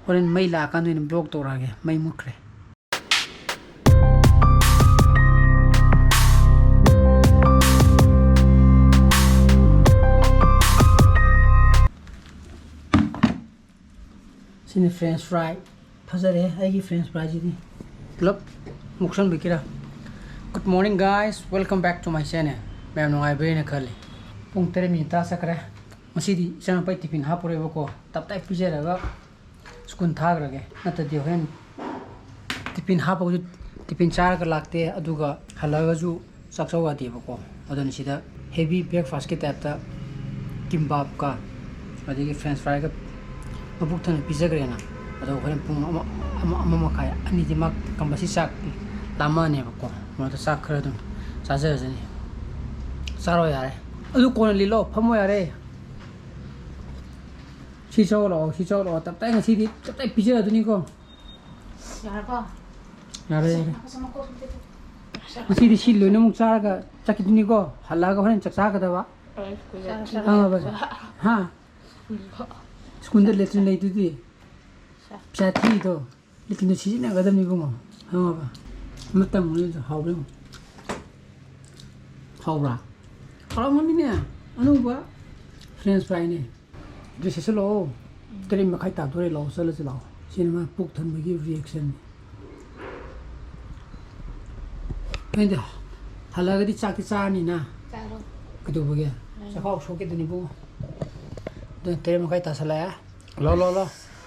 horen mai la kan in block to rage mai mukre sini french fry phajare aigi french fry ji club muksan bikira. Good morning guys, welcome back to my channel. Ma'am no ai brain khali pung 3 minute ta sakra masidi chana pai tiffin ha pore bako tap tai pijera ga skun thag rage nata di hen tiffin ha pau tiffin char ga lakte aduga halaga ju saksaw ga di bako adon sida heavy breakfast ke type ta kimbap ka adigi french fry ga mabuk thana pijagre na ado hen pung ama kaya ani di mak kambasi sak lama ne bako mo ta sak khara dum saja jani saro yare adu kon lilo phamo yare si chau lo tap tai ngasi di tap tai pije aduni ko yare ngasi di si lo na muk char ga chaki duni ko hala ga horen chak sa ga da ba ha skundar letrin lei tu di psati to lekin si na ga dam ni ko mo ha ba matam ni hau bring hau ra kalau mami ni anu ba french fry ni this is lo teri ma khai ta dore lo sala sala cinema puk than bagi reaction penda halaga di chak cha ni na kidu bagi sa khau so ke duni bu de teri ma khai ta sala ya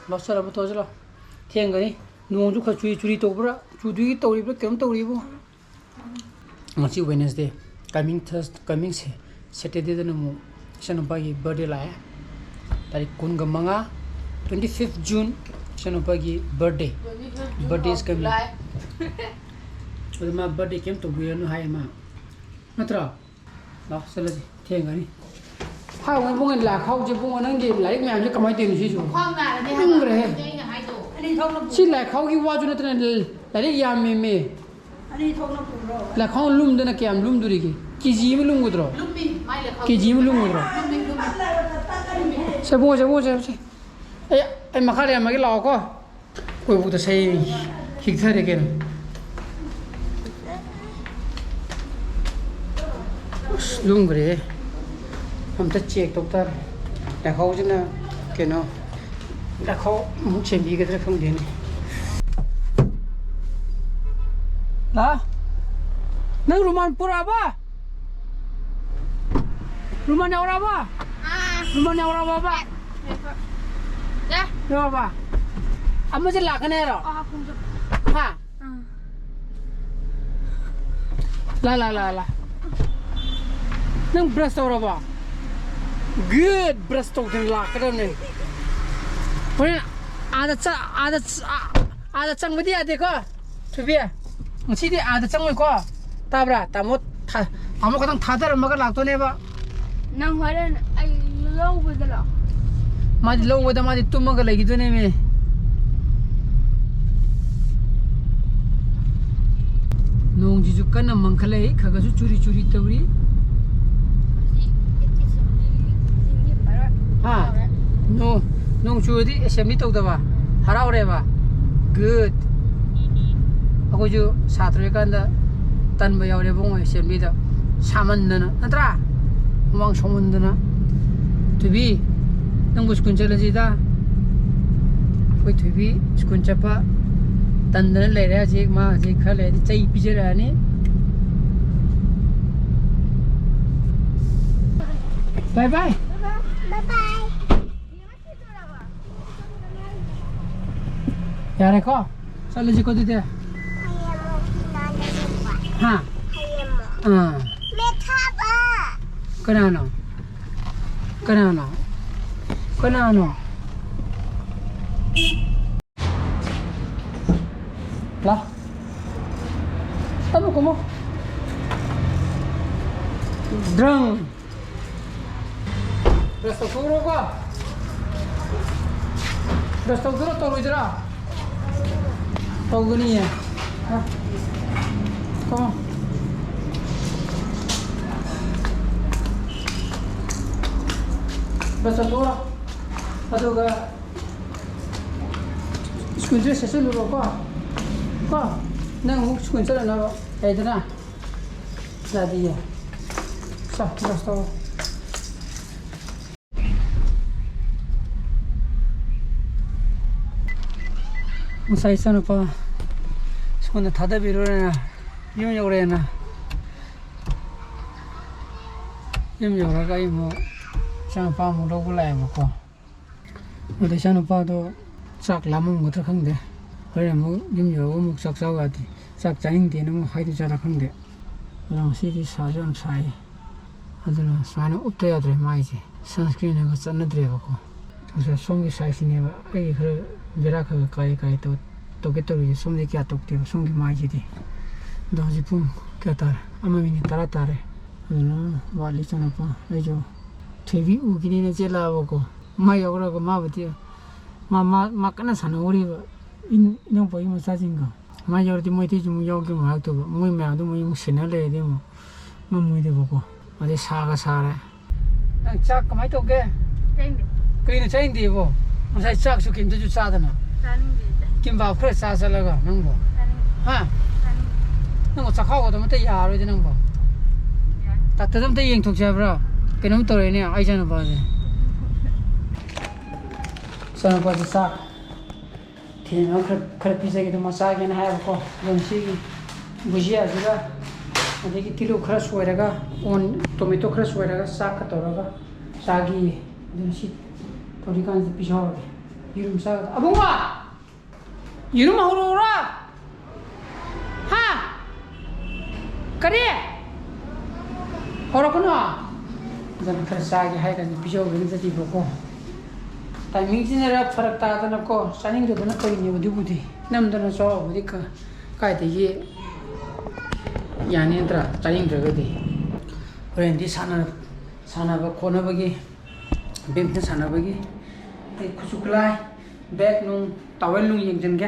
lo sala bu to jalo thieng gani nong ju kha churi to bra chu du to ri bra kem to ri bu ngasi wednesday coming Thursday coming Saturday the no Shanopagi birthday la tarik kun ga manga 25th June Shanopagi birthday is coming ma birthday kem to bu no hai ma natra la sala thengani ha ngai bungan la khau je bungan nang ge lai myam je kamai tin si ju khang na ne ha hai to ani thong na si la khau gi wa ju na tran lai ya me ani thong na pu ro la khau lum de na kyam lum duri gi kiji me lum gudro lumbi mai la khau kiji me lum gudro se bo ai makare ma gi law ko koi bu ta sei hik thare ken lum gre हम तो check तो तर देखो जना के no देखो मुझे भी किधर कम देने ला नंग रुमान पूरा बा रुमान औरा बा ya ya ba amma je la kane ro ha la nang brush ora ba good brush to den la kada ne pore ada chang bidi ade ko thubi ngsi di ada chang mo ko tabra tamo ko tang thadar ma ga lak to ne ba nang horen ai low budala ma di low wada ma di tum ga lagi to ne me nong ji ju kan mangkhale khaga ju churi tawri ha no nong chudi assembly to da ba harau re ba good ako ju satre kan da tan ba yaw re bong assembly da saman na natra wang somun na to be nang bus kun chala ji da koi to be skun chapa tan da le ra ji ma ji khale ji chai pi je ra ni bye bye यार को चलो जी को दे हाँ हाँ कनानो ला तब como drang restaurant ko restaurant to rojra Tau ni ya, come on. Basta tura, aduga school dress sa luro ko. Ko, nang school sa na ay na. Dadi ya. Sa, basta. Musai sana pa. School na thada biro na. Yun yung na. Yun yung raga mo. Sana pa mo logo lai mo ko. Udah sana pa do sak lamong mo tra khang de. Hore mo yun yung mo sak saw ga di. Sak chaing de no hai di jara khang de. Lang si di sa jon sai. Aduna sana upte ya dre mai ji. Sunscreen ne ko san dre ba ko. So song gi sai si ne ba ai khre vera kha kai kai to to ke to ri som de kya tok te song gi mai ji di. Do ji pum kya tar ama mi ni tara tare. Aduna wali sana pa ai jo TV u gi ne je la ba ko. Ma yo ro ko ma ba ti. Ma kana sana ori ba in no po mo sa jing ga. Ma yo ti mo ti ju mo yo ge ma to ba. Mo ma do mo mo sina le de mo. Ma mo de ba ko. Ade sa ga sa re. Nang chak ka mai to ge. Chain de. Kri na chain de bo. Ma sai chak su kim ju sa da na. Running de. Kim ba khre sa sa la ga nang bo. Ha. Nang ko chakhaw ga da ma te ya ro de nang bo. Ta ta dam te yeng thok ja bra. Ke nom to re ne ai jan ba de. Sana pa ji sa. Thì nó khởi pizza cái mà sai cái này hay có lần xí bujia gì đó, cái tilo khởi suy ra cái on tomato khởi suy ra cái sa cái tàu ra cái sa cái lần xí tôi đi ăn pizza rồi, irum sa cái abung à, irum mau rồi ra, ha, cái gì, hồi con à, dân khởi sa cái hay cái pizza cái gì thì có timing sih nera farak ta na ko saning do na koi ni budi nam do na so budi ka kai de ye yani tra saning do ga de ren di sana ba ko na ba gi bem te sana ba gi e khusuklai bag nung tawel nung yeng jen ga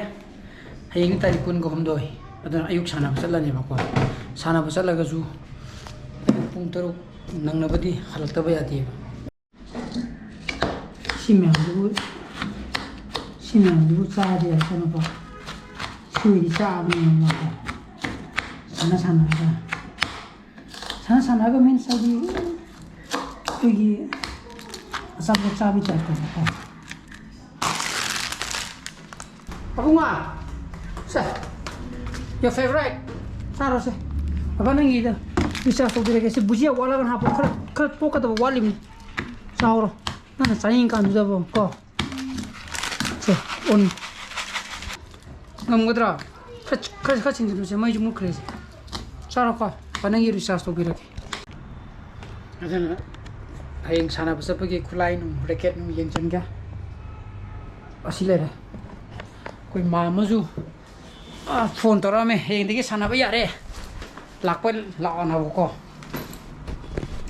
hayeng tari kun go hom doi adana ayuk sana ba sala ni ba ko sana ba sala ga ju pung taru nang na badi halak ta ba ya ti 심면 누구 싸야 돼 저는 봐 수일이 싸면 뭐 산하가 맨 싸기 여기 아싸고 싸비 잘 거야 아붕아 자 your favorite 사로세 아빠는 이다 비싸 소들에게 부지야 올라간 하고 그래 똑같아 wallim 사오로 나는 자인가 누가 봐. 자, 온. 남거들아. 같이 누르지. 뭐 좀 그래지. 자라고. 반응이 리사스 비렇게. 아저는 아잉 사나 벌써 보기 쿨라인 레켓 는 연전가. 아실래래. 거기 마마주 폰 돌아면 행되게 사나 봐 야래. 락벌 라오나 보고.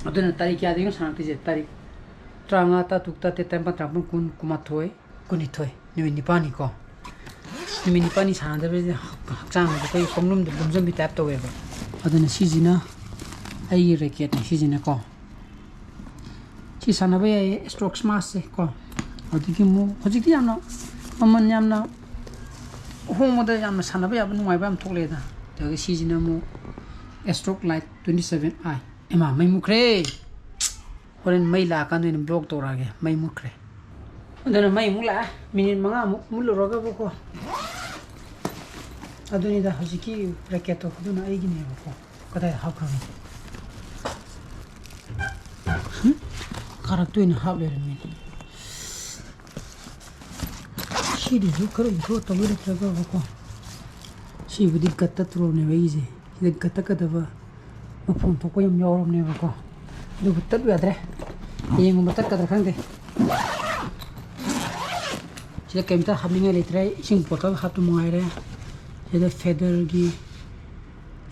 아저는 तारीख याद है साना तीजे तारीख Tranga ta tukta te tempa trapun kun kumathoi kunithoi ni pani ko ni pani sana de hakchang de koi komlum de bumjam bi tap to we ba adana sijina ai racket ni sijina ko chi sana ba stroke smash se ko adiki mo hojiki yamna amman yamna hong mo de yamna sana ba yabnu mai ba am thokle da de sijina mo stroke light 27i ema mai mukre Orang mai la kan ni blog to rage mai mukre adana mai mula minit manga mulu roga boko aduni da hojiki racket to aduna ai gine boko kada hakra karak tu ni hable ni shi di ju karo to to mire traga boko shi budi katta tro ne veije ide katta kada ba phone to ko yam yorom ne boko du tat wadre yang batat ka khang de sila kemta haminga litre sing botol hatu mangai re sila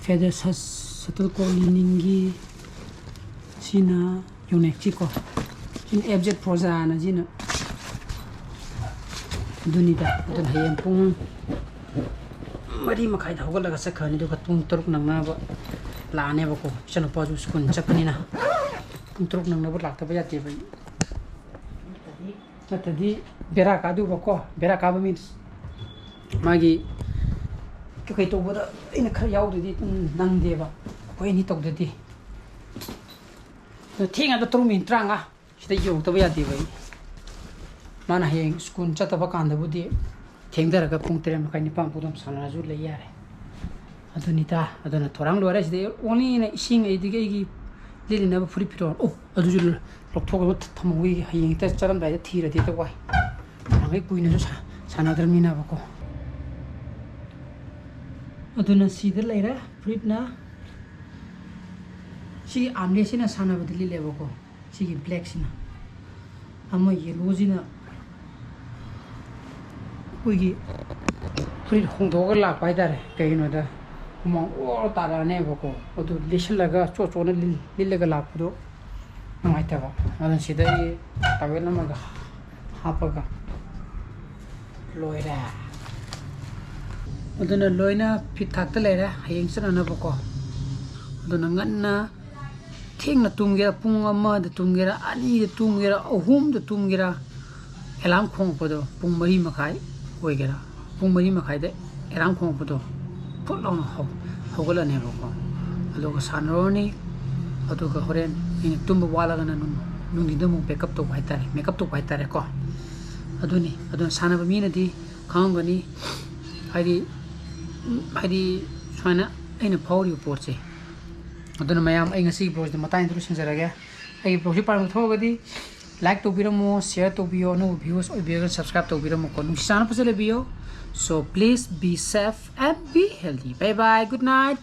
feather satul ko liningi sina yonek chiko sin abject proza na jina dunida don hayem pung mari makai da hogala ga sakhani do katung turuk nangna ba laane ba ko chano pa ju skun chakani na Truk nang nabut lak tabaya ti bai tadi bera ka du bako bera ka ba means magi kai to boda ina khar yaw di nang deba koi ni tok di to thinga da trum min tranga sida yo to ya di bai mana heng school chata ba kan da budi thengdara ka pung tere makai ni pam pudam sana ju le yare adunita aduna thorang lo ra sida only na ising ei dige gi lili na furi piro oh adu ju lok thok ba thamwi heng ta charam dai thira di to wai ngai kuina ju sana dar mina ba ko aduna sida leira fruit na si amle sina sana ba dili lebo ko si black sina amma yellow sina kuigi fruit hongdo ga la pai dare kai no da mong o ta ra ne ba ko adu lishil laga cho cho na lil laga la pudo ngai ta ba adan sida i tawel na ga hapaga loira aduna loina phit thakta lera hayeng sana na ba ko aduna nganna thengna tumgira pung ama da tumgira ani da tumgira ahum da tumgira alarm khong podo pung mari makai oigera pung mari makai de alarm khong podo phulong hogala ne ko adoga sanroni adoga horen ni tumba wala gana nungi demu backup to baitare makeup to baitare ko aduni adun sana ba mina di khangani hari swana aina phawri porche aduna mayam ai ngasi blog de mata introduction jaraga ai blog si parang thogadi like to biramo share to bio no views oi bio subscribe to biramo ko nusana pasale bio so please be safe and be healthy bye bye good night